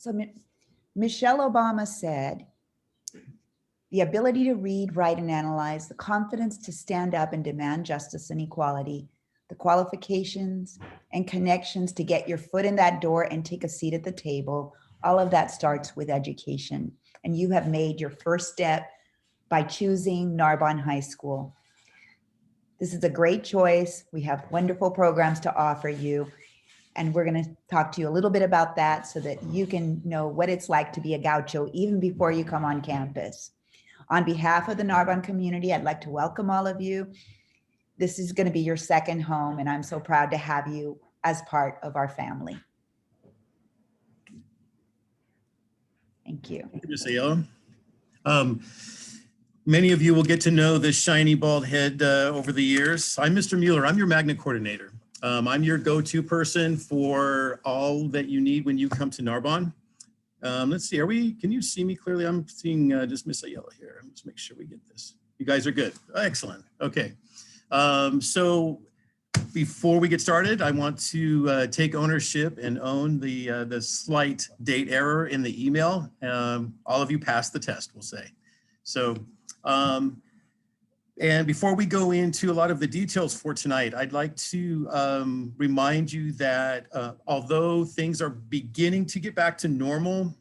So Michelle Obama said, the ability to read, write, and analyze, the confidence to stand up and demand justice and equality, the qualifications and connections to get your foot in that door and take a seat at the table, all of that starts with education. And you have made your first step by choosing Narbonne High School. This is a great choice. We have wonderful programs to offer you. And we're going to talk to you a little bit about that so that you can know what it's like to be a gaucho even before you come on campus. On behalf of the Narbonne community, I'd like to welcome all of you. This is going to be your second home, and I'm so proud to have you as part of our family. Thank you. Thank you, Ms. Ayala. Many of you will get to know this shiny bald head over the years. I'm Mr. Mueller. I'm your magnet coordinator. I'm your go-to person for all that you need when you come to Narbonne. Let's see, can you see me clearly? I'm seeing just Miss Ayala here. Let's make sure we get this. You guys are good. Excellent. Okay. So before we get started, I want to take ownership and own the slight date error in the email. All of you passed the test, we'll say. So, and before we go into a lot of the details for tonight, I'd like to remind you that although things are beginning to get back to normal,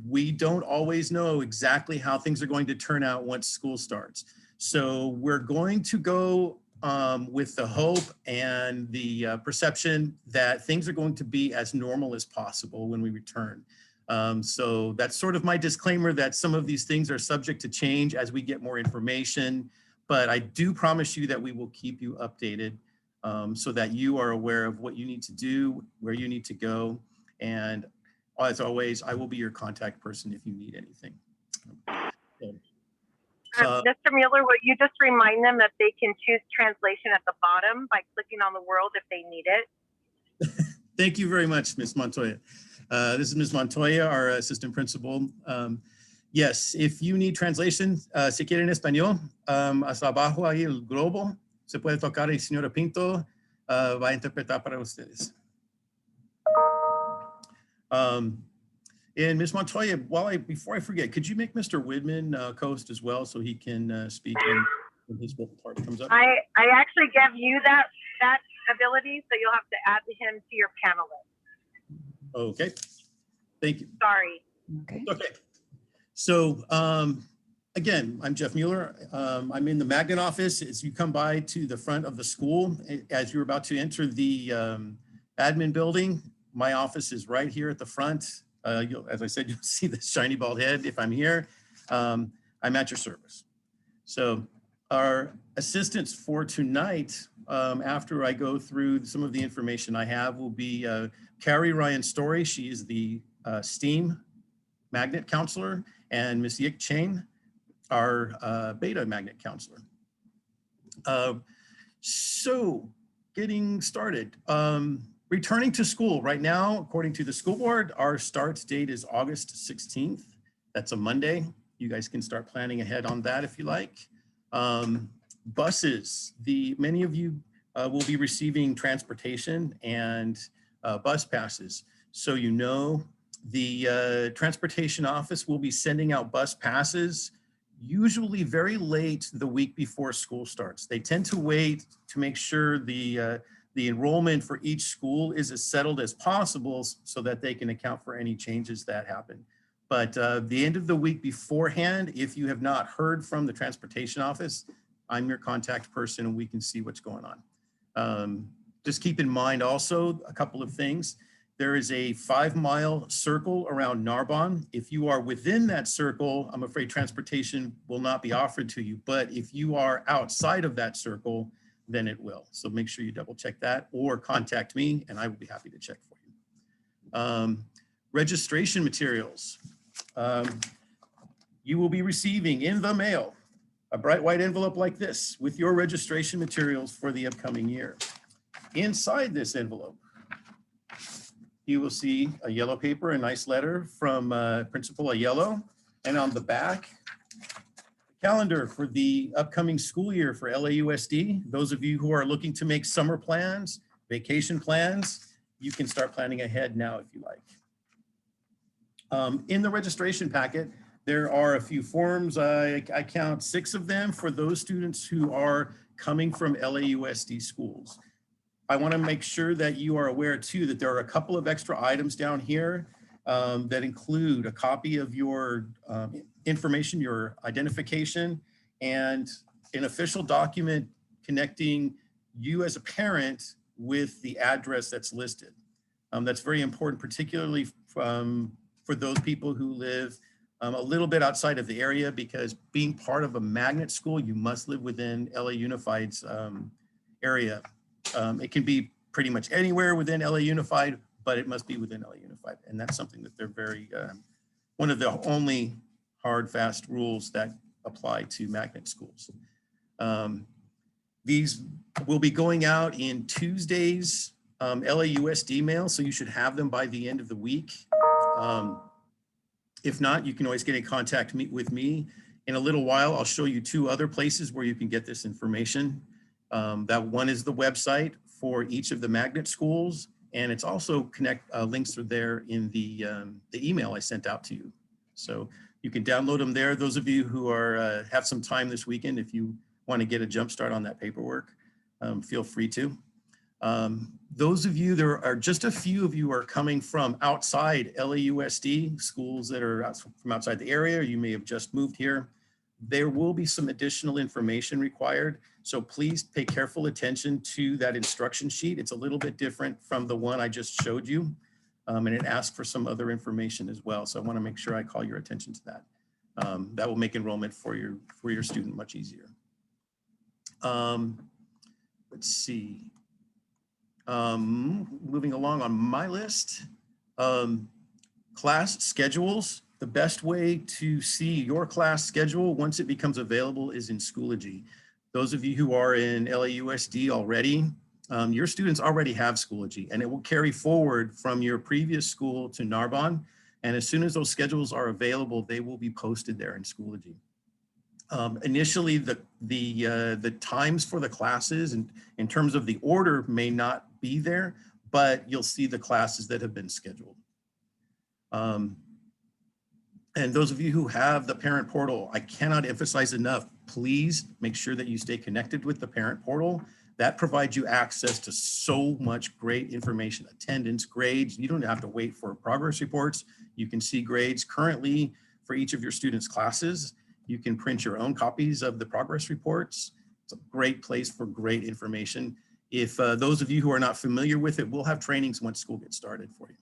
we don't always know exactly how things are going to turn out once school starts. So we're going to go with the hope and the perception that things are going to be as normal as possible when we return. So that's sort of my disclaimer that some of these things are subject to change as we get more information, but I do promise you that we will keep you updated so that you are aware of what you need to do, where you need to go. And as always, I will be your contact person if you need anything. Mr. Mueller, will you just remind them that they can choose translation at the bottom by clicking on the world if they need it? Thank you very much, Ms. Montoya. This is Ms. Montoya, our assistant principal. Yes, if you need translation, si quieren español, hasta abajo ahí el globo, se puede tocar y señora Pinto va a interpretar para ustedes. And Ms. Montoya, before I forget, could you make Mr. Widman co-host as well so he can speak when his part comes up? I actually give you that ability, so you'll have to add him to your panelist. Okay, thank you. Sorry. Okay. Okay. So again, I'm Jeff Mueller. I'm in the magnet office. As you come by to the front of the school, as you're about to enter the admin building, my office is right here at the front. As I said, you'll see the shiny bald head if I'm here. I'm at your service. So our assistants for tonight, after I go through some of the information I have, will be Carrie Ryan Story. She is the STEAM magnet counselor, and Ms. Yik Chain, our beta magnet counselor. So getting started. Returning to school right now, according to the school board, our start date is August 16th. That's a Monday. You guys can start planning ahead on that if you like. Buses, many of you will be receiving transportation and bus passes. So you know the transportation office will be sending out bus passes usually very late the week before school starts. They tend to wait to make sure the enrollment for each school is as settled as possible so that they can account for any changes that happen. But the end of the week beforehand, if you have not heard from the transportation office, I'm your contact person and we can see what's going on. Just keep in mind also a couple of things. There is a 5-mile circle around Narbonne. If you are within that circle, I'm afraid transportation will not be offered to you. But if you are outside of that circle, then it will. So make sure you double check that or contact me and I will be happy to check for you. Registration materials. You will be receiving in the mail a bright white envelope like this with your registration materials for the upcoming year. Inside this envelope, you will see a yellow paper, a nice letter from Principal Aiello, and on the back, calendar for the upcoming school year for LAUSD. Those of you who are looking to make summer plans, vacation plans, you can start planning ahead now if you like. In the registration packet, there are a few forms. I count 6 of them for those students who are coming from LAUSD schools. I want to make sure that you are aware too that there are a couple of extra items down here that include a copy of your information, your identification, and an official document connecting you as a parent with the address that's listed. That's very important, particularly for those people who live a little bit outside of the area, because being part of a magnet school, you must live within LA Unified's area. It can be pretty much anywhere within LA Unified, but it must be within LA Unified. And that's something that they're very, one of the only hard, fast rules that apply to magnet schools. These will be going out in Tuesday's LAUSD mail, so you should have them by the end of the week. If not, you can always get in contact with me. In a little while, I'll show you 2 other places where you can get this information. That one is the website for each of the magnet schools, and it's also links are there in the email I sent out to you. So you can download them there. Those of you who are have some time this weekend, if you want to get a jump start on that paperwork, feel free to. Those of you, there are just a few of you are coming from outside LAUSD schools that are from outside the area. You may have just moved here. There will be some additional information required. So please pay careful attention to that instruction sheet. It's a little bit different from the one I just showed you. And it asks for some other information as well. So I want to make sure I call your attention to that. That will make enrollment for your student much easier. Let's see. Moving along on my list, class schedules. The best way to see your class schedule once it becomes available is in Schoology. Those of you who are in LAUSD already, your students already have Schoology, and it will carry forward from your previous school to Narbonne. And as soon as those schedules are available, they will be posted there in Schoology. Initially, the times for the classes and in terms of the order may not be there, but you'll see the classes that have been scheduled. And those of you who have the parent portal, I cannot emphasize enough, please make sure that you stay connected with the parent portal. That provides you access to so much great information, attendance, grades. You don't have to wait for progress reports. You can see grades currently for each of your students' classes. You can print your own copies of the progress reports. It's a great place for great information. If those of you who are not familiar with it, we'll have trainings once school gets started for you.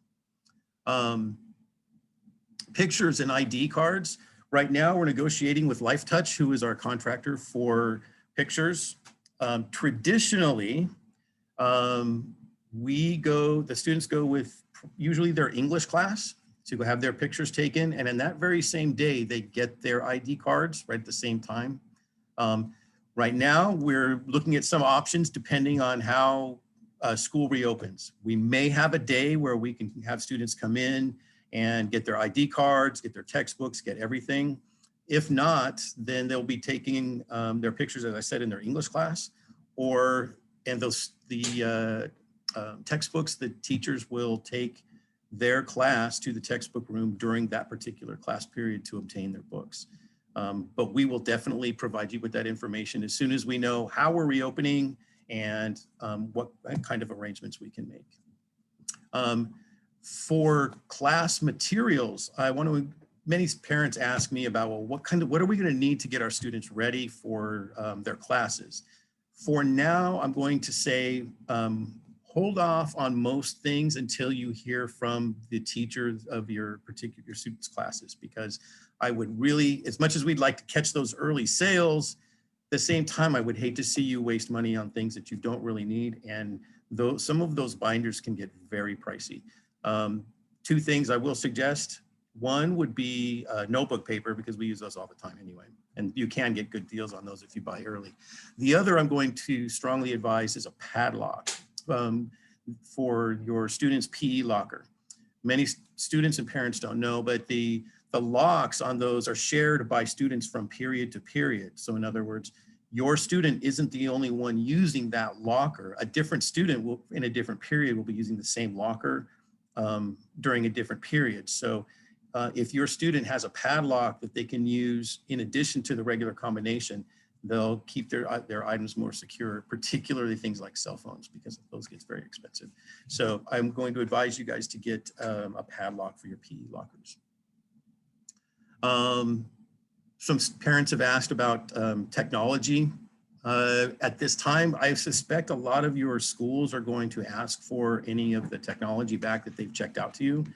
Pictures and ID cards. Right now, we're negotiating with LifeTouch, who is our contractor for pictures. Traditionally, the students go with usually their English class to have their pictures taken. And in that very same day, they get their ID cards right at the same time. Right now, we're looking at some options depending on how school reopens. We may have a day where we can have students come in and get their ID cards, get their textbooks, get everything. If not, then they'll be taking their pictures, as I said, in their English class, and the textbooks, the teachers will take their class to the textbook room during that particular class period to obtain their books. But we will definitely provide you with that information as soon as we know how we're reopening and what kind of arrangements we can make. For class materials, many parents ask me about, well, what are we going to need to get our students ready for their classes? For now, I'm going to say, hold off on most things until you hear from the teachers of your particular students' classes, because I would really, as much as we'd like to catch those early sales, at the same time, I would hate to see you waste money on things that you don't really need. And some of those binders can get very pricey. 2 things I will suggest. One would be notebook paper, because we use those all the time anyway. And you can get good deals on those if you buy early. The other I'm going to strongly advise is a padlock for your students' PE locker. Many students and parents don't know, but the locks on those are shared by students from period to period. So in other words, your student isn't the only one using that locker. A different student will, in a different period, will be using the same locker during a different period. So if your student has a padlock that they can use in addition to the regular combination, they'll keep their items more secure, particularly things like cell phones, because those gets very expensive. So I'm going to advise you guys to get a padlock for your PE lockers. Some parents have asked about technology. At this time, I suspect a lot of your schools are going to ask for any of the technology back that they've checked out to you.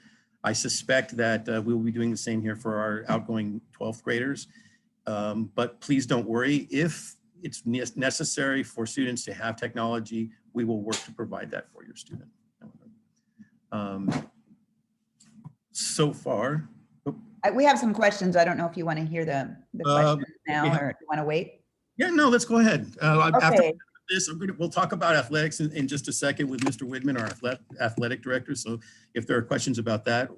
I suspect that we will be doing the same here for our outgoing 12th graders. But please don't worry. If it's necessary for students to have technology, we will work to provide that for your student. So far, We have some questions. I don't know if you want to hear the questions now or you want to wait. yeah, no, let's go ahead. After Okay. this, we'll talk about athletics in just a second with Mr. Widman, our athletic director. So if there are questions about that,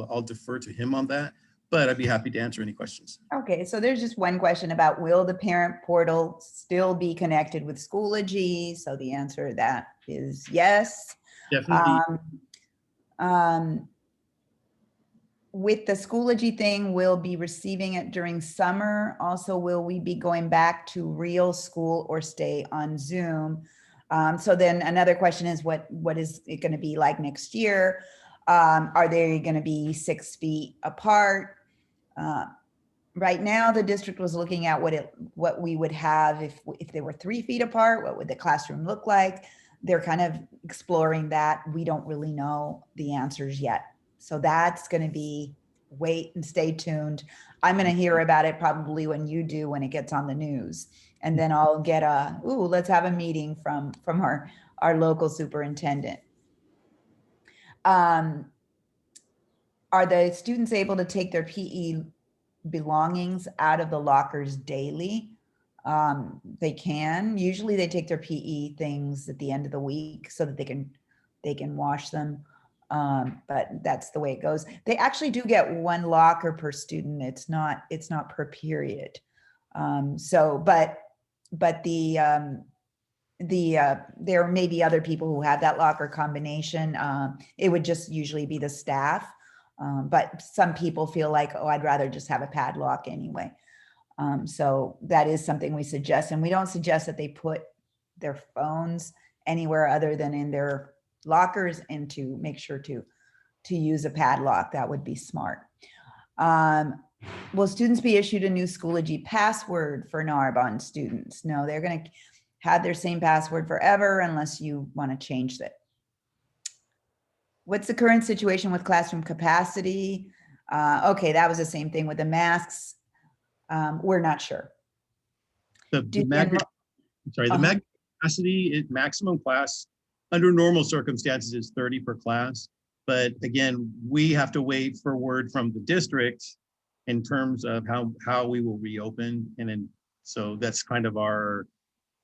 I'll defer to him on that, but I'd be happy to answer any questions. Okay, so there's just one question about, will the parent portal still be connected with Schoology? So the answer to that is yes. Definitely. With the Schoology thing, we'll be receiving it during summer. Also, will we be going back to real school or stay on Zoom? So then another question is, what is it going to be like next year? Are they going to be 6 feet apart? Right now, the district was looking at what we would have if they were 3 feet apart. What would the classroom look like? They're kind of exploring that. We don't really know the answers yet. So that's going to be wait and stay tuned. I'm going to hear about it probably when you do, when it gets on the news. And then I'll get let's have a meeting from our local superintendent. Are the students able to take their PE belongings out of the lockers daily? They can. Usually they take their PE things at the end of the week so that they can wash them. But that's the way it goes. They actually do get 1 locker per student. It's not per period. But there may be other people who have that locker combination. It would just usually be the staff. But some people feel like, oh, I'd rather just have a padlock anyway. So that is something we suggest. And we don't suggest that they put their phones anywhere other than in their lockers, and to make sure to use a padlock. That would be smart. Will students be issued a new Schoology password for Narbonne students? No, they're going to have their same password forever unless you want to change it. What's the current situation with classroom capacity? Okay, that was the same thing with the masks. We're not sure. The mag capacity, maximum class under normal circumstances is 30 per class. But again, we have to wait for word from the district in terms of how we will reopen. And then, so that's kind of our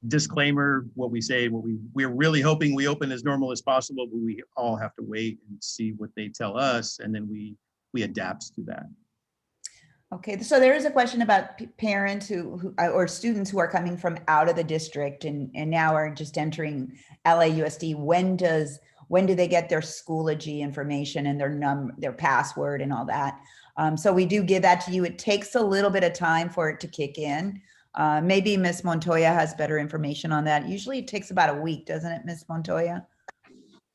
disclaimer, what we say, we're really hoping we open as normal as possible, but we all have to wait and see what they tell us. And then we adapt to that. Okay, so there is a question about parents or students who are coming from out of the district and now are just entering LAUSD. When do they get their Schoology information and their password and all that? So we do give that to you. It takes a little bit of time for it to kick in. Maybe Ms. Montoya has better information on that. Usually it takes about a week, doesn't it, Ms. Montoya?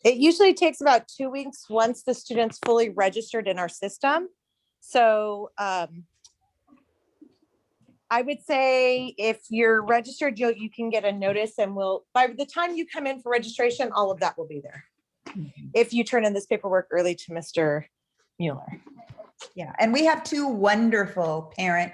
It usually takes about 2 weeks once the student's fully registered in our system. So I would say if you're registered, you can get a notice, and by the time you come in for registration, all of that will be there. If you turn in this paperwork early to Mr. Mueller. Yeah, and we have 2 wonderful parent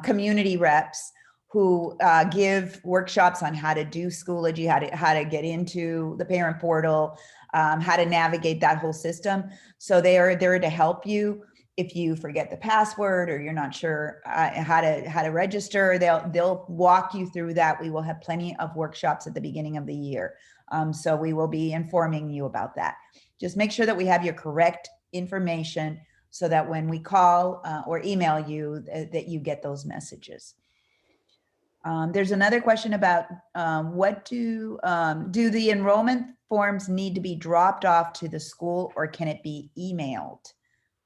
community reps who give workshops on how to do Schoology, how to get into the parent portal, how to navigate that whole system. So they are there to help you. If you forget the password or you're not sure how to register, they'll walk you through that. We will have plenty of workshops at the beginning of the year. So we will be informing you about that. Just make sure that we have your correct information so that when we call or email you, that you get those messages. There's another question about what do the enrollment forms need to be dropped off to the school, or can it be emailed?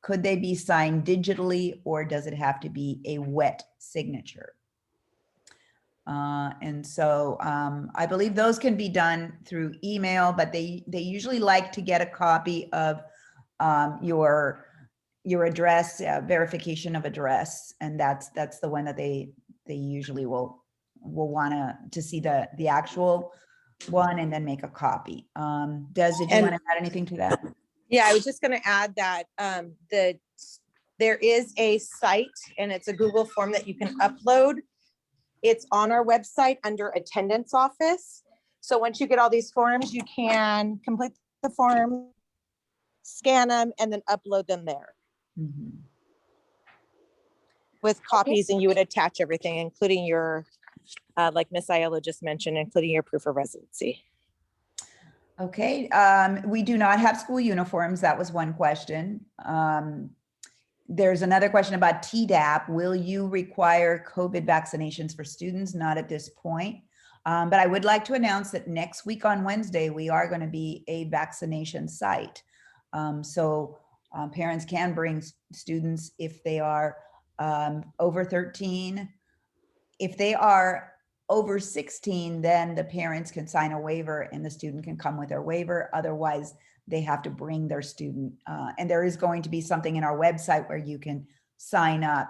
Could they be signed digitally, or does it have to be a wet signature? And so I believe those can be done through email, but they usually like to get a copy of your address, verification of address, and that's the one that they usually will want to see the actual one and then make a copy. Des, did you And- want to add anything to that? Yeah, I was just going to add that there is a site, and it's a Google form that you can upload. It's on our website under attendance office. So once you get all these forms, you can complete the form, scan them, and then upload them there Mhm. with copies, and you would attach everything, including your, like Miss Ayala just mentioned, including your proof of residency. Okay, we do not have school uniforms. That was one question. There's another question about TDAP. Will you require COVID vaccinations for students? Not at this point. But I would like to announce that next week on Wednesday, we are going to be a vaccination site. So parents can bring students if they are over 13. If they are over 16, then the parents can sign a waiver and the student can come with their waiver. Otherwise, they have to bring their student. And there is going to be something in our website where you can sign up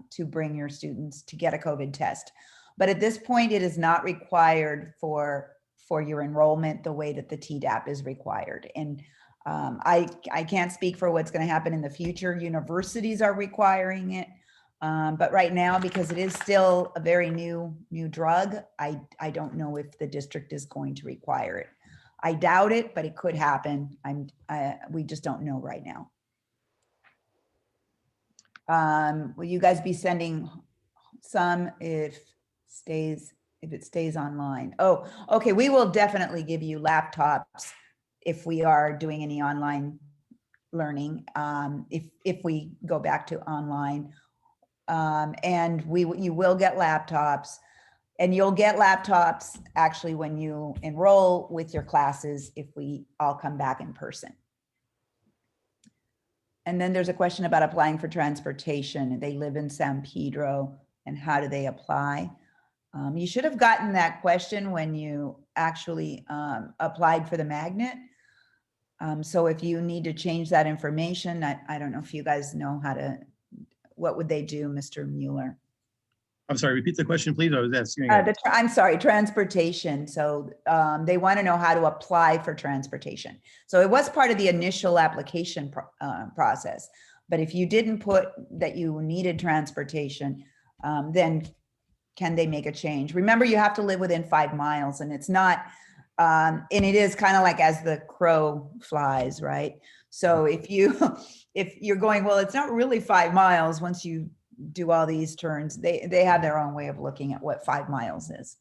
to bring your students to get a COVID test. But at this point, it is not required for your enrollment the way that the TDAP is required. And I can't speak for what's going to happen in the future. Universities are requiring it. But right now, because it is still a very new drug, I don't know if the district is going to require it. I doubt it, but it could happen. We just don't know right now. Will you guys be sending some if it stays online? Oh, okay. We will definitely give you laptops if we are doing any online learning. If we go back to online. And you will get laptops, and you'll get laptops actually when you enroll with your classes if we all come back in person. And then there's a question about applying for transportation. They live in San Pedro, and how do they apply? You should have gotten that question when you actually applied for the magnet. So if you need to change that information, I don't know if you guys know how to. What would they do, Mr. Mueller? I'm sorry, repeat the question, please. I was asking. I'm sorry, transportation. So they want to know how to apply for transportation. So it was part of the initial application process. But if you didn't put that you needed transportation, then can they make a change? Remember, you have to live within 5 miles, and it's not, and it is kind of like as the crow flies, right? So if you're going, well, it's not really 5 miles once you do all these turns, they have their own way of looking at what 5 miles is.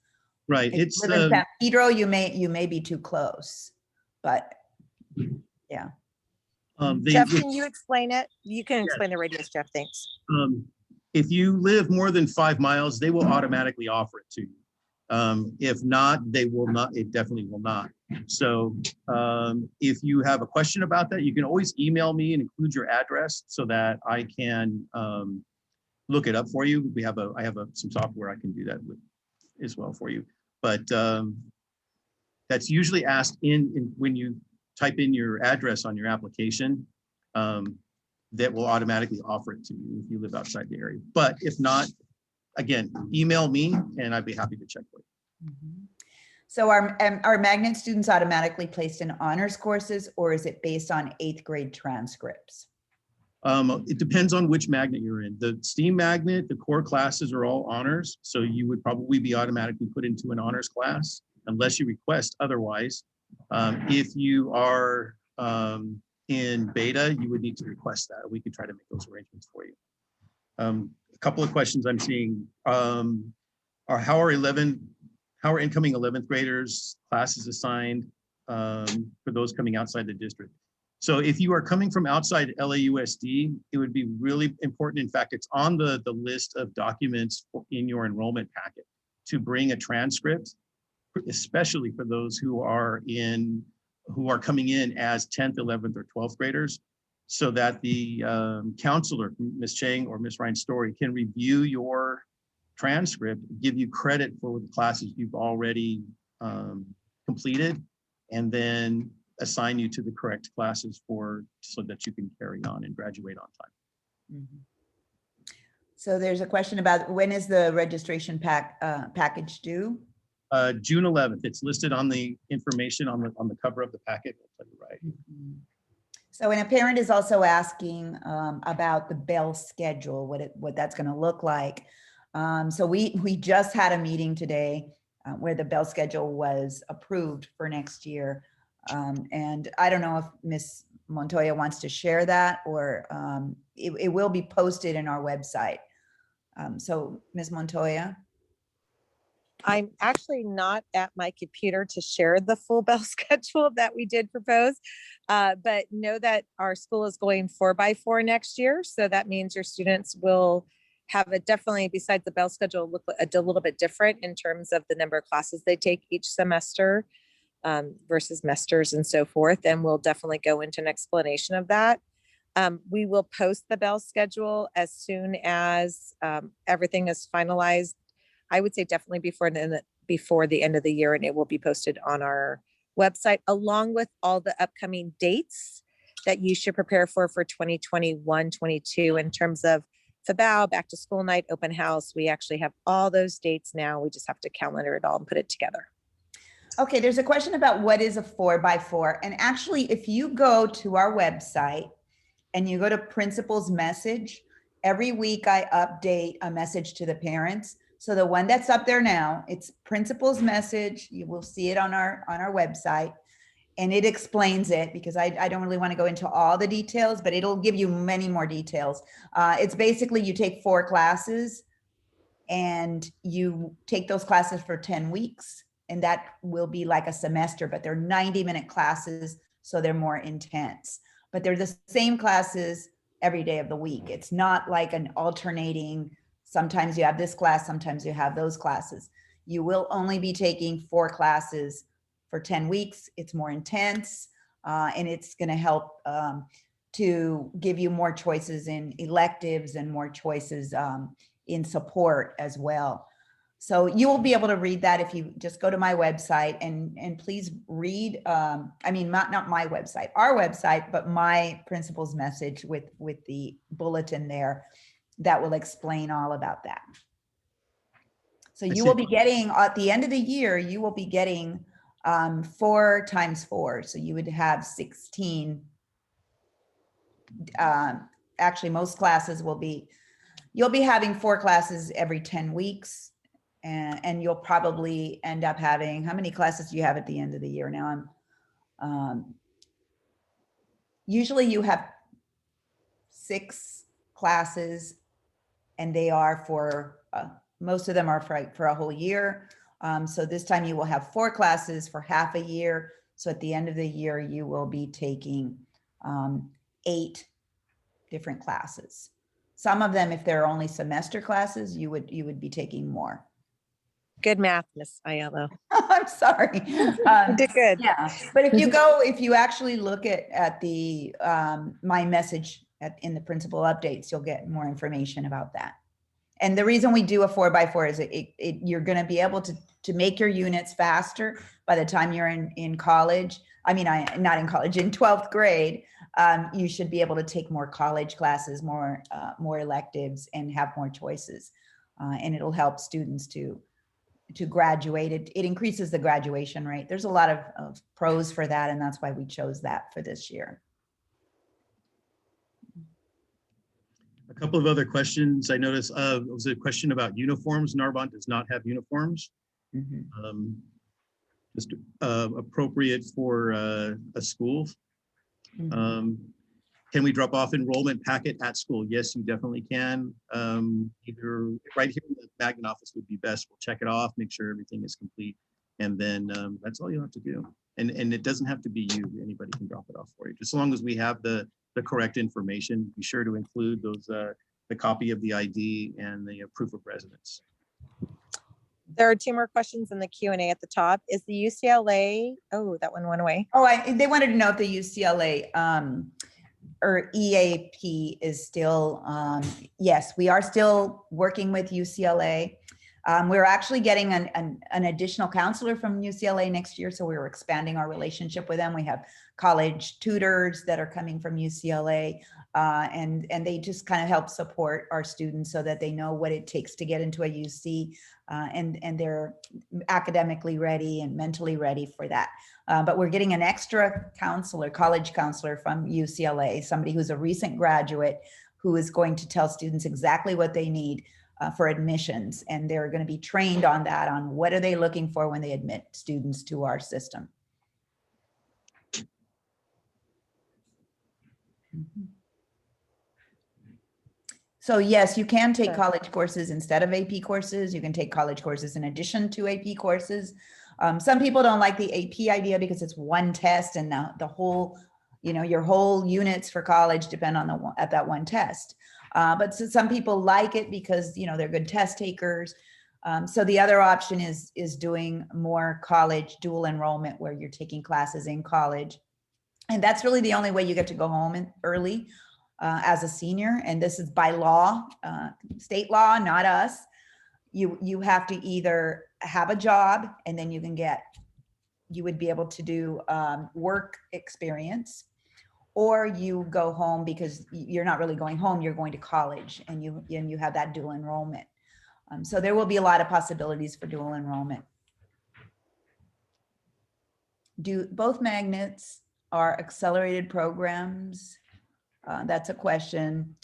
Right. If It's you live in San Pedro, you may be too close, but yeah. Jeff, can you explain it? You can explain the radius, Jeff. Thanks. If you live more than 5 miles, they will automatically offer it to you. If not, they will not. It definitely will not. So if you have a question about that, you can always email me and include your address so that I can look it up for you. I have some software I can do that with as well for you. But that's usually asked in when you type in your address on your application. That will automatically offer it to you if you live outside the area. But if not, again, email me and I'd be happy to check for you. Mm-hmm. So are magnet students automatically placed in honors courses, or is it based on 8th grade transcripts? It depends on which magnet you're in. The STEAM magnet, the core classes are all honors. So you would probably be automatically put into an honors class unless you request otherwise. If you are in beta, you would need to request that. We could try to make those arrangements for you. A couple of questions I'm seeing are how are incoming 11th graders classes assigned for those coming outside the district? So if you are coming from outside LAUSD, it would be really important. In fact, it's on the list of documents in your enrollment packet to bring a transcript, especially for those who are coming in as 10th, 11th, or 12th graders. so that the counselor, Ms. Chang or Ms. Ryan Story, can review your transcript, give you credit for the classes you've already completed, and then assign you to the correct classes so that you can carry on and graduate on time. Mhm. So there's a question about when is the registration package due? June 11th. It's listed on the information on the cover of the packet. I'll tell you right. Mhm. So, and a parent is also asking about the bell schedule, what that's going to look like. So we just had a meeting today where the bell schedule was approved for next year. And I don't know if Ms. Montoya wants to share that, or it will be posted in our website. So Ms. Montoya. I'm actually not at my computer to share the full bell schedule that we did propose, but know that our school is going 4x4 next year. So that means your students will have a definitely, besides the bell schedule, look a little bit different in terms of the number of classes they take each semester versus semesters and so forth. And we'll definitely go into an explanation of that. We will post the bell schedule as soon as everything is finalized. I would say definitely before the end of the year, and it will be posted on our website along with all the upcoming dates that you should prepare for 2021-22 in terms of FABAO, back to school night, open house. We actually have all those dates now. We just have to calendar it all and put it together. Okay, there's a question about what is a 4x4. And actually, if you go to our website and you go to principal's message, every week I update a message to the parents. So the one that's up there now, it's principal's message. You will see it on our website, and it explains it, because I don't really want to go into all the details, but it'll give you many more details. It's basically you take 4 classes and you take those classes for 10 weeks, and that will be like a semester, but they're 90-minute classes, so they're more intense. But they're the same classes every day of the week. It's not like an alternating, sometimes you have this class, sometimes you have those classes. You will only be taking 4 classes for 10 weeks. It's more intense, and it's going to help to give you more choices in electives and more choices in support as well. So you will be able to read that if you just go to my website, and please read, I mean, not my website, our website, but my principal's message with the bulletin there that will explain all about that. So you will be getting, at the end of the year, you will be getting 4 times 4. So you would have 16. Actually, most classes will be, you'll be having 4 classes every 10 weeks. And you'll probably end up having, how many classes do you have at the end of the year? Now usually you have 6 classes, and they are for, most of them are for a whole year. So this time you will have 4 classes for half a year. So at the end of the year, you will be taking 8 different classes. Some of them, if they're only semester classes, you would be taking more. Good math, Miss Ayala. I'm sorry. You did good. Yeah, but if you actually look at the my message in the principal updates, you'll get more information about that. And the reason we do a 4x4 is you're going to be able to make your units faster by the time you're in college. I mean, not in college, in 12th grade. You should be able to take more college classes, more electives, and have more choices. And it'll help students to graduate. It increases the graduation rate. There's a lot of pros for that, and that's why we chose that for this year. A couple of other questions I noticed. Was a question about uniforms. Narbonne does not have uniforms. Mm-hmm. Just appropriate for a school. Mm-hmm. Can we drop off enrollment packet at school? Yes, you definitely can. Either right here in the Magnet office would be best. We'll check it off, make sure everything is complete, and then that's all you have to do. And it doesn't have to be you. Anybody can drop it off for you. Just as long as we have the correct information, be sure to include those the copy of the ID and the proof of residence. There are 2 more questions in the Q&A at the top. Is the UCLA, oh, that one went away. Oh, they wanted to know if the UCLA or EAP is still, yes, we are still working with UCLA. We're actually getting an additional counselor from UCLA next year, so we're expanding our relationship with them. We have college tutors that are coming from UCLA, and they just kind of help support our students so that they know what it takes to get into a UC, and they're academically ready and mentally ready for that. But we're getting an extra counselor, college counselor from UCLA, somebody who's a recent graduate who is going to tell students exactly what they need for admissions. And they're going to be trained on that, on what are they looking for when they admit students to our system. So yes, you can take college courses instead of AP courses. You can take college courses in addition to AP courses. Some people don't like the AP idea because it's one test, and the whole, your whole units for college depend on that one test. But so some people like it because, they're good test takers. So the other option is doing more college dual enrollment, where you're taking classes in college. And that's really the only way you get to go home early as a senior. And this is by law, state law, not us. You have to either have a job, and then you would be able to do work experience, or you go home because you're not really going home, you're going to college, and you have that dual enrollment. So there will be a lot of possibilities for dual enrollment. Do both magnets are accelerated programs? That's a question.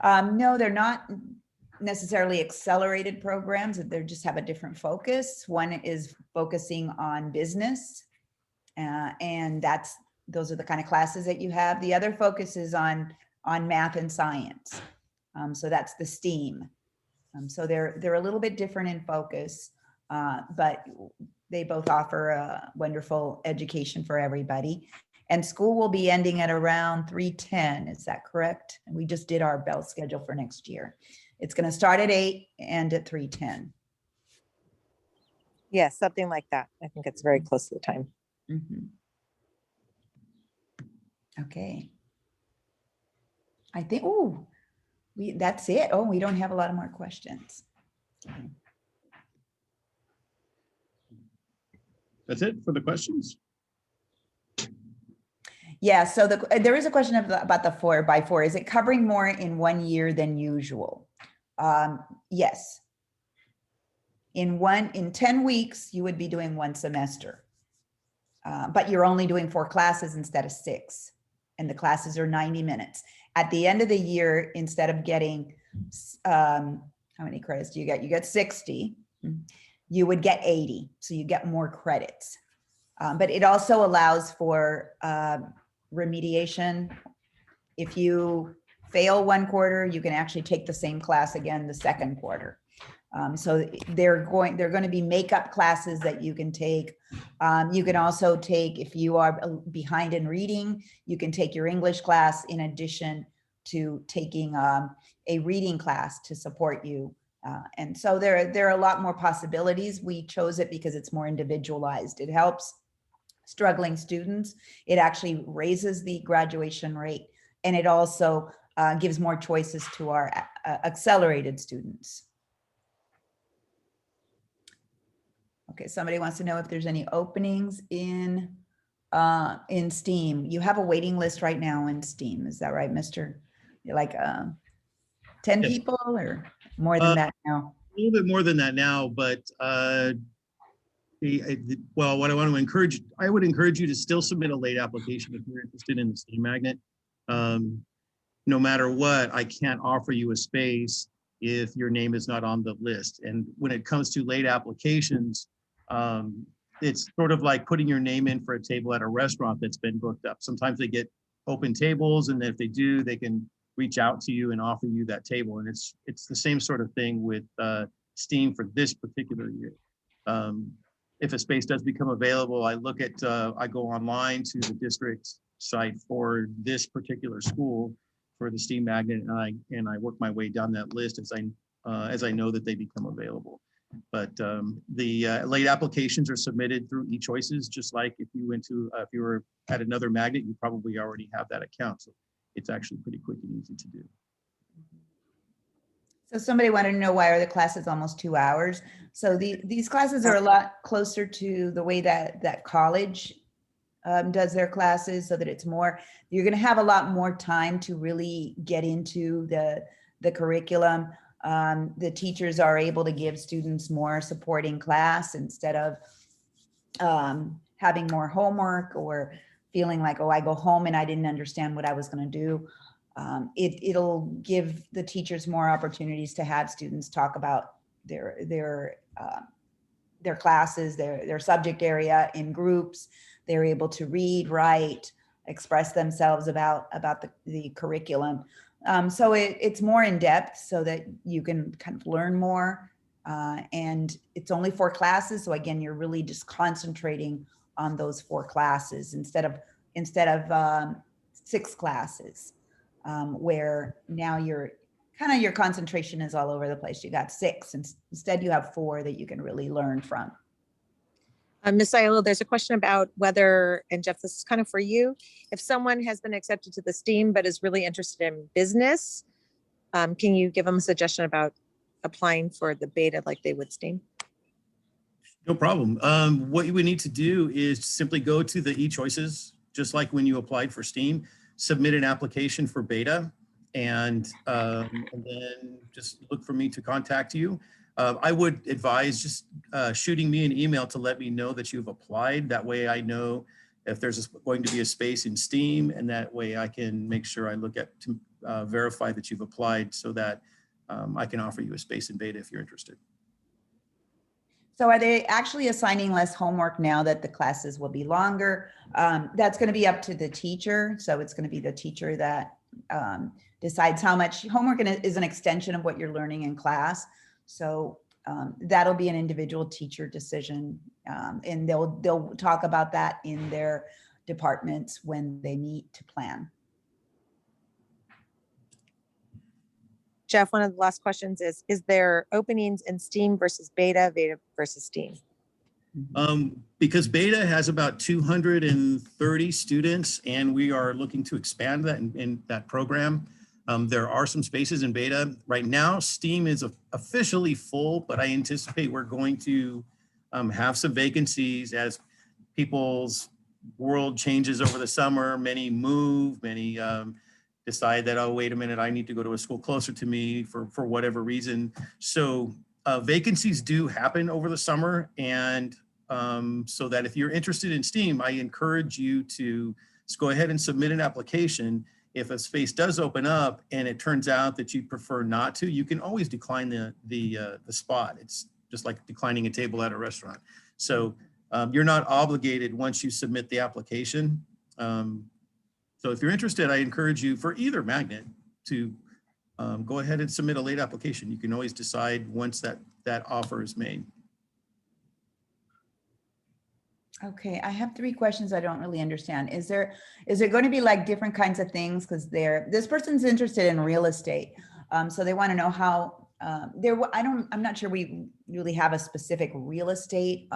No, they're not necessarily accelerated programs. They just have a different focus. One is focusing on business, and those are the kind of classes that you have. The other focus is on math and science. So that's the STEAM. So they're a little bit different in focus, but they both offer a wonderful education for everybody. And school will be ending at around 3:10. Is that correct? And we just did our bell schedule for next year. It's going to start at 8, end at 3:10. Yeah, something like that. I think it's very close to the time. Mm-hmm. Okay. I think, that's it. Oh, we don't have a lot of more questions. Okay. That's it for the questions? Yeah, so there is a question about the 4x4. Is it covering more in 1 year than usual? Yes. In 10 weeks, you would be doing 1 semester, but you're only doing 4 classes instead of 6, and the classes are 90 minutes. At the end of the year, instead of getting, how many credits do you get? You get 60, you would get 80, so you get more credits. But it also allows for remediation. If you fail 1 quarter, you can actually take the same class again the second quarter. So they're going to be makeup classes that you can take. You can also take, if you are behind in reading, you can take your English class in addition to taking a reading class to support you. And so there are a lot more possibilities. We chose it because it's more individualized. It helps struggling students. It actually raises the graduation rate, and it also gives more choices to our accelerated students. Okay, somebody wants to know if there's any openings in STEAM. You have a waiting list right now in STEAM. Is that right, Mr.? Like 10 Yes. people or more than that now? A little bit more than that now, but well, what I want to encourage, I would encourage you to still submit a late application if you're interested in the STEAM magnet. No matter what, I can't offer you a space if your name is not on the list. And when it comes to late applications, it's sort of like putting your name in for a table at a restaurant that's been booked up. Sometimes they get open tables, and if they do, they can reach out to you and offer you that table. And it's the same sort of thing with STEAM for this particular year. If a space does become available, I go online to the district site for this particular school for the STEAM magnet, and I work my way down that list as I know that they become available. But the late applications are submitted through eChoices, just like if you were at another magnet, you probably already have that account. So it's actually pretty quick and easy to do. So somebody wanted to know, why are the classes almost 2 hours? So these classes are a lot closer to the way that college does their classes, so that it's more, you're going to have a lot more time to really get into the curriculum. The teachers are able to give students more supporting class instead of having more homework or feeling like, oh, I go home and I didn't understand what I was going to do. It'll give the teachers more opportunities to have students talk about their classes, their subject area in groups. They're able to read, write, express themselves about the curriculum. So it's more in depth so that you can kind of learn more. And it's only 4 classes. So again, you're really just concentrating on those 4 classes instead of 6 classes, where now your concentration is all over the place. You got 6, and instead you have 4 that you can really learn from. Ms. Aiello, there's a question about whether, and Jeff, this is kind of for you, if someone has been accepted to the STEAM but is really interested in business, can you give them a suggestion about applying for the beta like they would STEAM? No problem. What you would need to do is simply go to the e-choices, just like when you applied for STEAM, submit an application for beta, and then just look for me to contact you. I would advise just shooting me an email to let me know that you've applied. That way I know if there's going to be a space in STEAM, and that way I can make sure I look at to verify that you've applied, so that I can offer you a space in beta if you're interested. So are they actually assigning less homework now that the classes will be longer? That's going to be up to the teacher. So it's going to be the teacher that decides how much homework is an extension of what you're learning in class. So that'll be an individual teacher decision, and they'll talk about that in their departments when they meet to plan. Jeff, one of the last questions is there openings in STEAM versus beta versus STEAM? Because beta has about 230 students, and we are looking to expand that in that program. There are some spaces in beta. Right now, STEAM is officially full, but I anticipate we're going to have some vacancies as people's world changes over the summer. Many move, many decide that, oh, wait a minute, I need to go to a school closer to me for whatever reason. So vacancies do happen over the summer. And so that if you're interested in STEAM, I encourage you to just go ahead and submit an application. If a space does open up and it turns out that you prefer not to, you can always decline the spot. It's just like declining a table at a restaurant. So you're not obligated once you submit the application. So if you're interested, I encourage you for either magnet to go ahead and submit a late application. You can always decide once that offer is made. Okay, I have 3 questions I don't really understand. Is there going to be like different kinds of things? Because this person's interested in real estate. So they want to know how I'm not sure we really have a specific real estate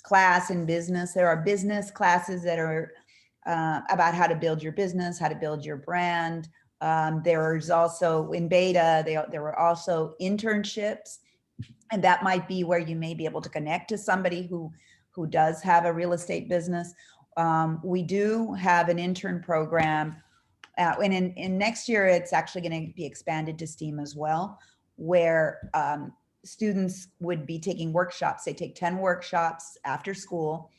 class in business. There are business classes that are about how to build your business, how to build your brand. There's also in beta, there were also internships, and that might be where you may be able to connect to somebody who does have a real estate business. We do have an intern program, and in next year, it's actually going to be expanded to STEAM as well, where students would be taking workshops. They take 10 workshops after school,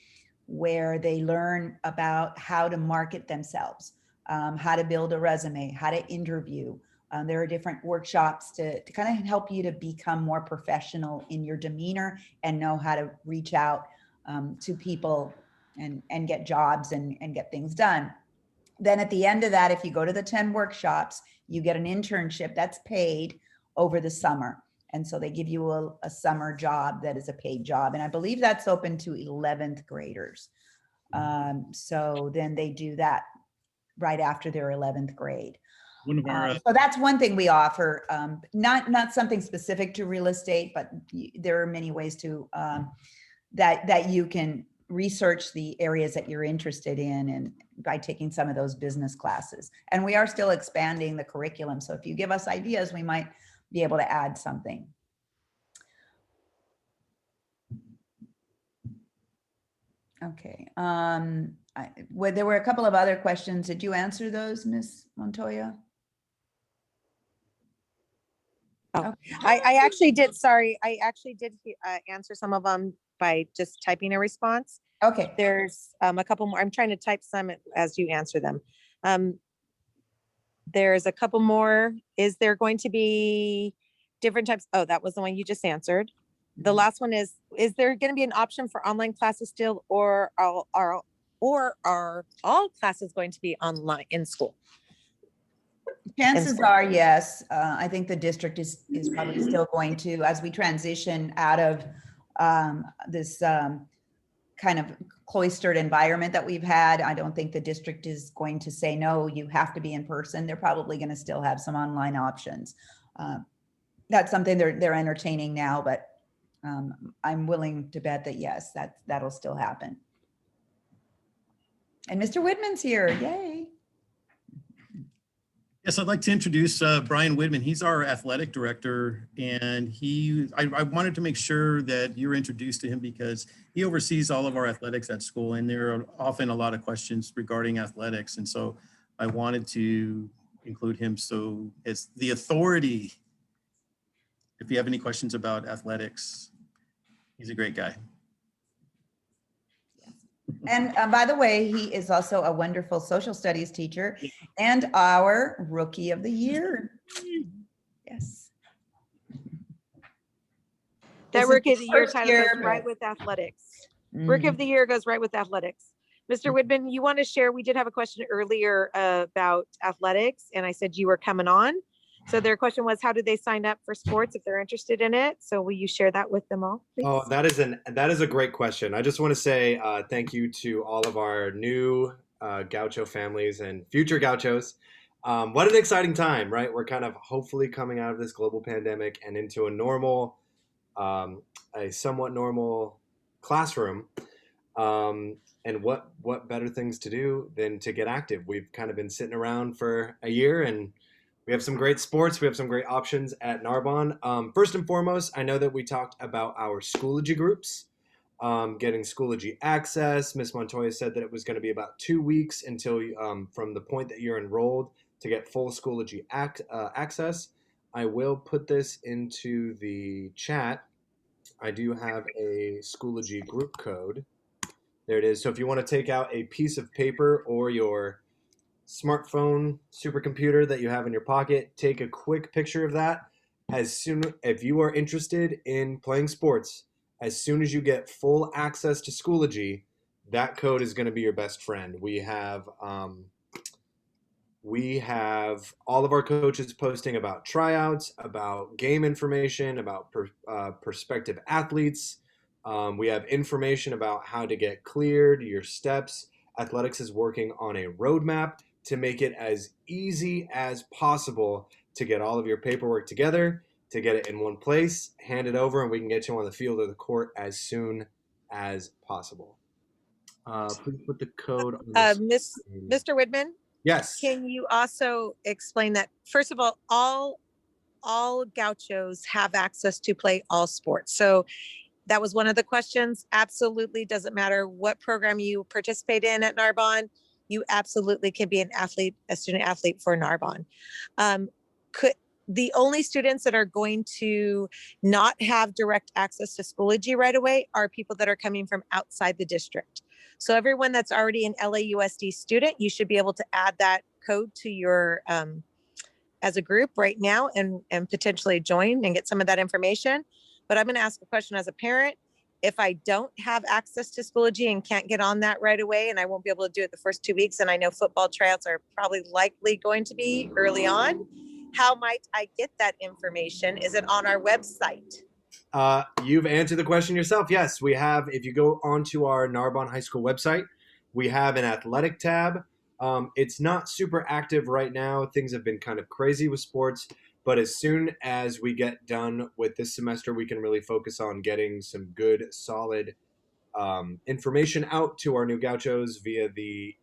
where they learn about how to market themselves, how to build a resume, how to interview. There are different workshops to kind of help you to become more professional in your demeanor and know how to reach out to people and get jobs and get things done. Then at the end of that, if you go to the 10 workshops, you get an internship that's paid over the summer. And so they give you a summer job that is a paid job. And I believe that's open to 11th graders. So then they do that right after their 11th grade. One of our, so that's one thing we offer, not something specific to real estate, but there are many ways to that you can research the areas that you're interested in and by taking some of those business classes. And we are still expanding the curriculum. So if you give us ideas, we might be able to add something. Okay. Well, there were a couple of other questions. Did you answer those, Ms. Montoya? I actually did, sorry, I actually did answer some of them by just typing a response. Okay. There's a couple more. I'm trying to type some as you answer them. There's a couple more. Is there going to be different types? Oh, that was the one you just answered. The last one is there going to be an option for online classes still, or are all classes going to be online in school? Chances are, yes. I think the district is probably still going to, as we transition out of this kind of cloistered environment that we've had. I don't think the district is going to say, no, you have to be in person. They're probably going to still have some online options. That's something they're entertaining now, but I'm willing to bet that, yes, that'll still happen. And Mr. Whitman's here. Yay. Yes, I'd like to introduce Brian Whitman. He's our athletic director, and I wanted to make sure that you're introduced to him because he oversees all of our athletics at school, and there are often a lot of questions regarding athletics. And so I wanted to include him so as the authority, if you have any questions about athletics, he's a great guy. And by the way, he is also a wonderful social studies teacher and our Rookie of the Year. Yes. That Rookie of the Year title year, goes right with athletics. Mhm. Rookie of the Year goes right with athletics. Mr. Whitman, you want to share? We did have a question earlier about athletics, and I said you were coming on. So their question was, how do they sign up for sports if they're interested in it? So will you share that with them all, please? Oh, that is a great question. I just want to say thank you to all of our new Gaucho families and future Gauchos. What an exciting time, right? We're kind of hopefully coming out of this global pandemic and into a normal, a somewhat normal classroom. And what better things to do than to get active? We've kind of been sitting around for a year, and we have some great sports. We have some great options at Narbonne. First and foremost, I know that we talked about our Schoology groups, getting Schoology access. Ms. Montoya said that it was going to be about 2 weeks until from the point that you're enrolled to get full Schoology access. I will put this into the chat. I do have a Schoology group code. There it is. So if you want to take out a piece of paper or your smartphone supercomputer that you have in your pocket, take a quick picture of that. If you are interested in playing sports, as soon as you get full access to Schoology, that code is going to be your best friend. We have all of our coaches posting about tryouts, about game information, about prospective athletes. We have information about how to get cleared, your steps. Athletics is working on a roadmap to make it as easy as possible to get all of your paperwork together, to get it in one place, hand it over, and we can get you on the field or the court as soon as possible. Please put the code on the screen. Mr. Whitman? Yes. Can you also explain that, first of all Gauchos have access to play all sports. So that was one of the questions. Absolutely doesn't matter what program you participate in at Narbonne. You absolutely can be a student athlete for Narbonne. The only students that are going to not have direct access to Schoology right away are people that are coming from outside the district. So everyone that's already an LAUSD student, you should be able to add that code to your as a group right now and potentially join and get some of that information. But I'm going to ask a question as a parent. If I don't have access to Schoology and can't get on that right away, and I won't be able to do it the first 2 weeks, and I know football tryouts are probably likely going to be early on, how might I get that information? Is it on our website? You've answered the question yourself. Yes, we have. If you go onto our Narbonne High School website, we have an athletic tab. It's not super active right now. Things have been kind of crazy with sports. But as soon as we get done with this semester, we can really focus on getting some good, solid information out to our new gauchos via the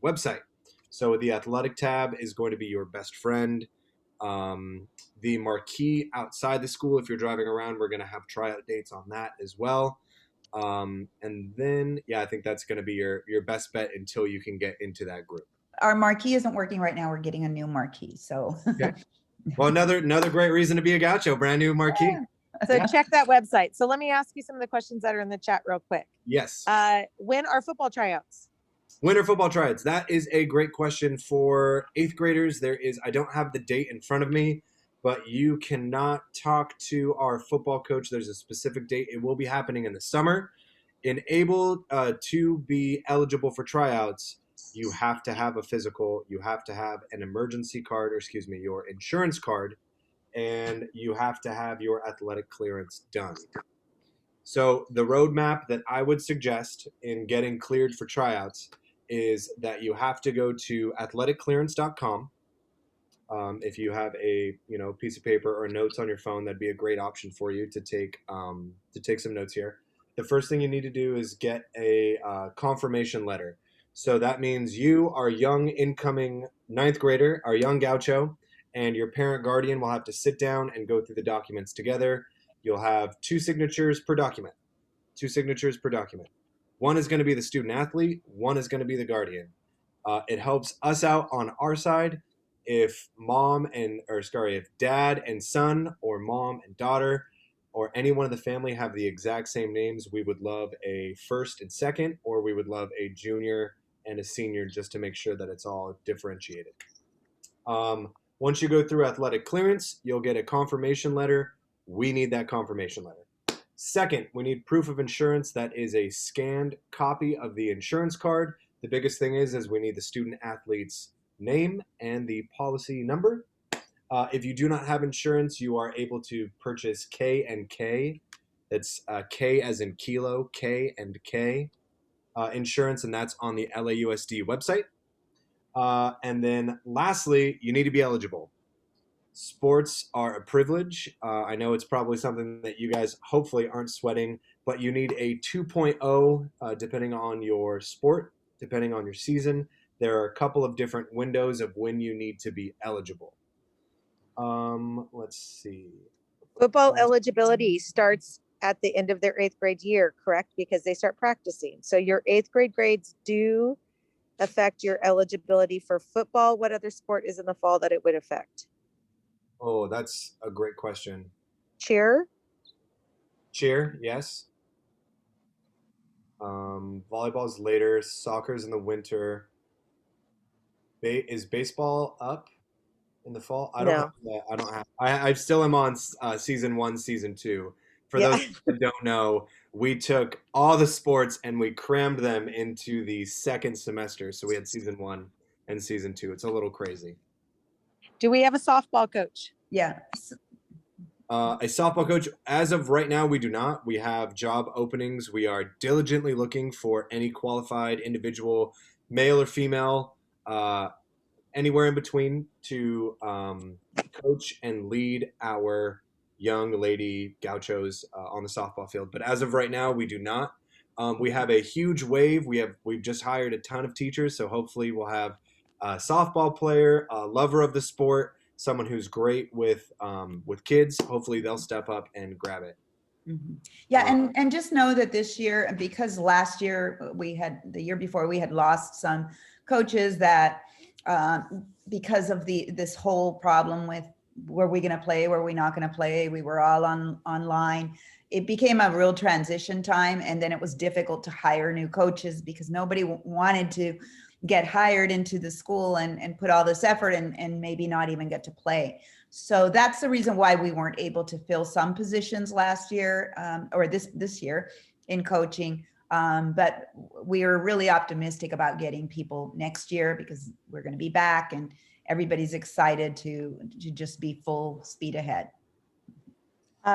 website. So the athletic tab is going to be your best friend. The marquee outside the school, if you're driving around, we're going to have tryout dates on that as well. And then, yeah, I think that's going to be your best bet until you can get into that group. Our marquee isn't working right now. We're getting a new marquee. So Okay. Well, another great reason to be a gaucho, brand new marquee. So Yeah. check that website. So let me ask you some of the questions that are in the chat real quick. Yes. When are football tryouts? Winter football tryouts. That is a great question for 8th graders. I don't have the date in front of me, but you cannot talk to our football coach. There's a specific date. It will be happening in the summer. To be eligible for tryouts, you have to have a physical, you have to have an emergency card, or excuse me, your insurance card, and you have to have your athletic clearance done. So the roadmap that I would suggest in getting cleared for tryouts is that you have to go to athleticclearance.com. If you have a piece of paper or notes on your phone, that'd be a great option for you to take some notes here. The first thing you need to do is get a confirmation letter. So that means you, our young incoming 9th grader, our young gaucho, and your parent guardian will have to sit down and go through the documents together. You'll have 2 signatures per document. 2 signatures per document. One is going to be the student athlete. One is going to be the guardian. It helps us out on our side. If dad and son, or mom and daughter, or anyone in the family have the exact same names, we would love a first and second, or we would love a junior and a senior, just to make sure that it's all differentiated. Once you go through athletic clearance, you'll get a confirmation letter. We need that confirmation letter. Second, we need proof of insurance. That is a scanned copy of the insurance card. The biggest thing is we need the student athlete's name and the policy number. If you do not have insurance, you are able to purchase K and K. That's K as in kilo, K and K insurance, and that's on the LAUSD website. And then lastly, you need to be eligible. Sports are a privilege. I know it's probably something that you guys hopefully aren't sweating, but you need a 2.0 depending on your sport, depending on your season. There are a couple of different windows of when you need to be eligible. Let's see. Football eligibility starts at the end of their 8th grade year, correct? Because they start practicing. So your 8th grade grades do affect your eligibility for football. What other sport is in the fall that it would affect? Oh, that's a great question. Cheer? Cheer, yes. Volleyball's later. Soccer's in the winter. Is baseball up in the fall? I don't have. I still am on season 1, season 2. For those that don't know, we took all the sports and we crammed them into the second semester. So we had season 1 and season 2. It's a little crazy. Do we have a softball coach? yeah. A softball coach, as of right now, we do not. We have job openings. We are diligently looking for any qualified individual, male or female, anywhere in between, to coach and lead our young lady gauchos on the softball field. But as of right now, we do not. We have a huge wave. We've just hired a ton of teachers, so hopefully we'll have a softball player, a lover of the sport, someone who's great with kids. Hopefully they'll step up and grab it. Mhm. Yeah, and just know that this year, because last year the year before we had lost some coaches that because of this whole problem with were we going to play, were we not going to play, we were all online. It became a real transition time, and then it was difficult to hire new coaches because nobody wanted to get hired into the school and put all this effort and maybe not even get to play. So that's the reason why we weren't able to fill some positions last year or this year in coaching. But we are really optimistic about getting people next year because we're going to be back and everybody's excited to just be full speed ahead.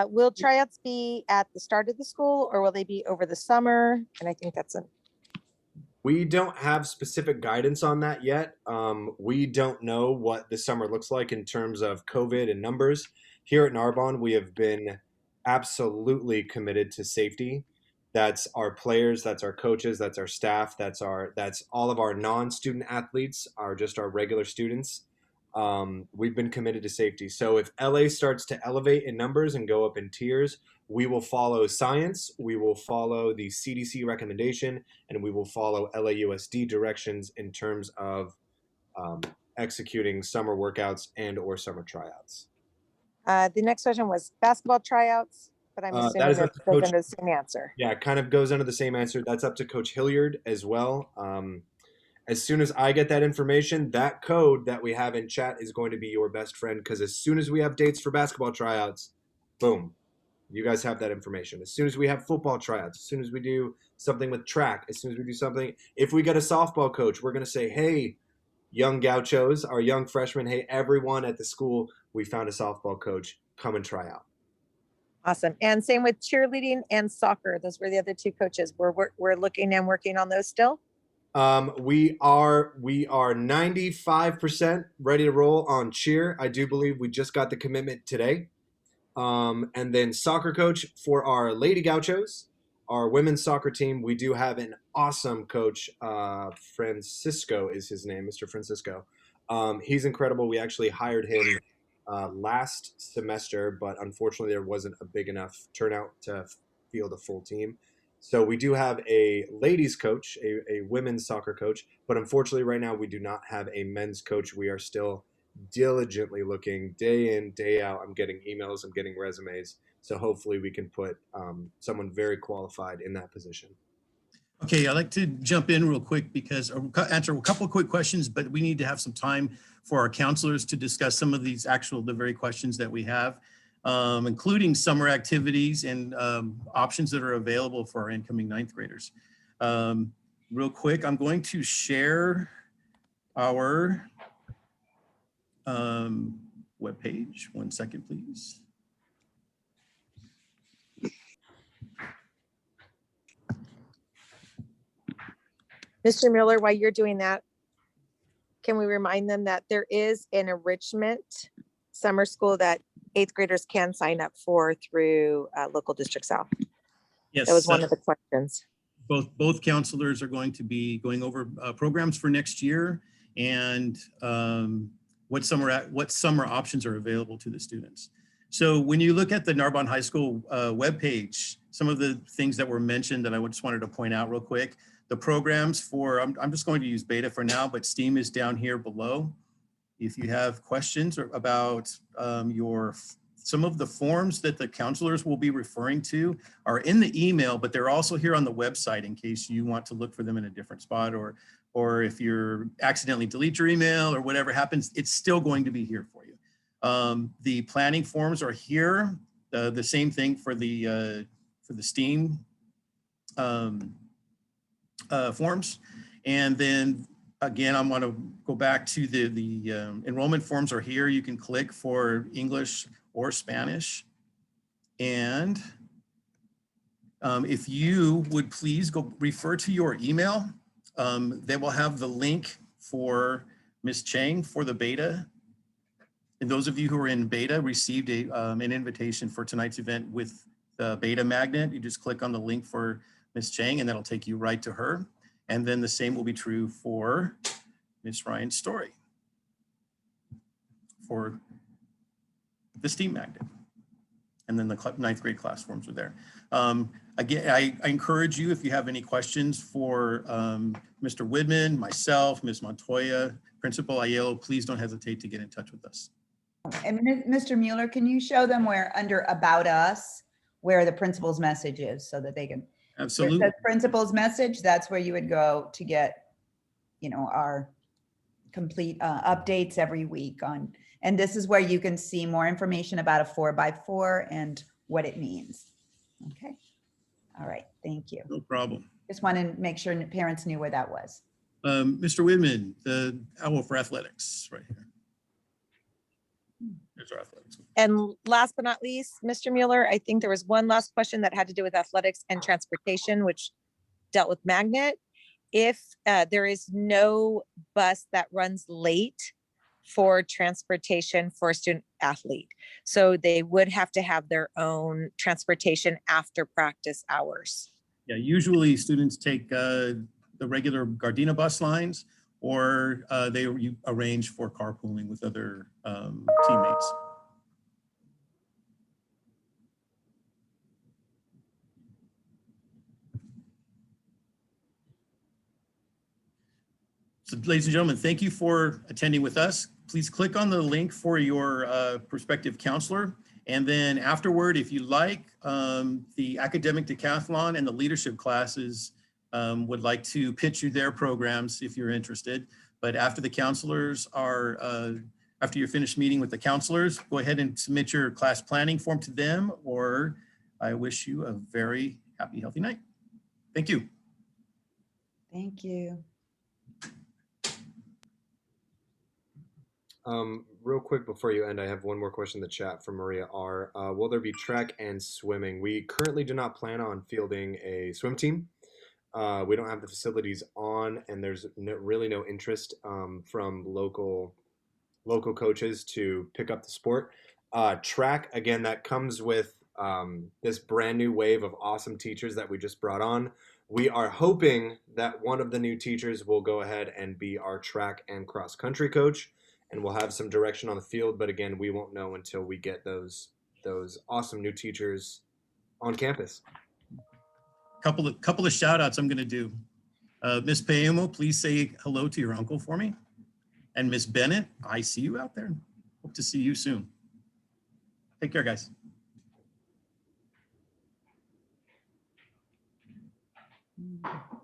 Will tryouts be at the start of the school or will they be over the summer? And I think that's We don't have specific guidance on that yet. We don't know what the summer looks like in terms of COVID and numbers. Here at Narbonne, we have been absolutely committed to safety. That's our players, that's our coaches, that's our staff, that's all of our non-student athletes, are just our regular students. We've been committed to safety. So if LA starts to elevate in numbers and go up in tiers, we will follow science, we will follow the CDC recommendation, and we will follow LAUSD directions in terms of executing summer workouts and or summer tryouts. The next question was basketball tryouts, but I'm That assuming is up that to goes Coach. into the same answer. Yeah, it kind of goes under the same answer. That's up to Coach Hilliard as well. As soon as I get that information, that code that we have in chat is going to be your best friend, because as soon as we have dates for basketball tryouts, boom, you guys have that information. As soon as we have football tryouts, as soon as we do something with track, as soon as we do something, if we get a softball coach, we're going to say, hey, young gauchos, our young freshmen, hey, everyone at the school, we found a softball coach, come and try out. Awesome. And same with cheerleading and soccer. Those were the other two coaches. We're looking and working on those still. We are 95% ready to roll on cheer. I do believe we just got the commitment today. And then soccer coach for our Lady Gauchos, our women's soccer team. We do have an awesome coach. Francisco is his name, Mr. Francisco. He's incredible. We actually hired him last semester, but unfortunately there wasn't a big enough turnout to field a full team. So we do have a ladies coach, a women's soccer coach, but unfortunately right now we do not have a men's coach. We are still diligently looking day in, day out. I'm getting emails, I'm getting resumes. So hopefully we can put someone very qualified in that position. Okay, I'd like to jump in real quick because answer a couple of quick questions, but we need to have some time for our counselors to discuss some of these the very questions that we have, including summer activities and options that are available for our incoming ninth graders. Real quick, I'm going to share our webpage. 1 second, please. Mr. Miller, while you're doing that, can we remind them that there is an enrichment summer school that 8th graders can sign up for through local district South? Yes, That was one of the questions. Both counselors are going to be going over programs for next year and what summer options are available to the students. So when you look at the Narbonne High School webpage, some of the things that were mentioned that I just wanted to point out real quick, the programs for, I'm just going to use beta for now, but STEAM is down here below. If you have questions about some of the forms that the counselors will be referring to are in the email, but they're also here on the website in case you want to look for them in a different spot, or if you're accidentally delete your email or whatever happens, it's still going to be here for you. The planning forms are here. The same thing for the STEAM forms. And then again, I'm going to go back to the enrollment forms are here. You can click for English or Spanish. And if you would please go refer to your email, they will have the link for Ms. Chang for the beta. And those of you who are in beta received an invitation for tonight's event with the beta magnet. You just click on the link for Ms. Chang and that'll take you right to her. And then the same will be true for Ms. Ryan's story for the STEAM magnet. And then the ninth grade class forms are there. Again, I encourage you, if you have any questions for Mr. Widman, myself, Ms. Montoya, Principal Aiello, please don't hesitate to get in touch with us. And Mr. Mueller, can you show them where under About Us, where the principal's message is so that they can, Absolutely. where it says principal's message, that's where you would go to get, our complete updates every week on, and this is where you can see more information about a 4x4 and what it means. Okay. All right. Thank you. No problem. Just wanted to make sure parents knew where that was. Mr. Widman, the owl for athletics right here. There's our athletics. And last but not least, Mr. Mueller, I think there was one last question that had to do with athletics and transportation, which dealt with magnet. If there is no bus that runs late for transportation for a student athlete, so they would have to have their own transportation after practice hours. Yeah, usually students take the regular Gardena bus lines, or you arrange for carpooling with other teammates. So ladies and gentlemen, thank you for attending with us. Please click on the link for your prospective counselor. And then afterward, if you like, the academic decathlon and the leadership classes would like to pitch you their programs if you're interested. But after the counselors are, after you're finished meeting with the counselors, go ahead and submit your class planning form to them, or I wish you a very happy, healthy night. Thank you. Thank you. Real quick before you end, I have one more question in the chat from Maria R. Will there be track and swimming? We currently do not plan on fielding a swim team. We don't have the facilities on, and there's really no interest from local coaches to pick up the sport. Track, again, that comes with this brand new wave of awesome teachers that we just brought on. We are hoping that one of the new teachers will go ahead and be our track and cross country coach, and we'll have some direction on the field. But again, we won't know until we get those awesome new teachers on campus. Couple of shout outs I'm going to do. Miss Payumo, please say hello to your uncle for me. And Miss Bennett, I see you out there. Hope to see you soon. Take care, guys. Mm.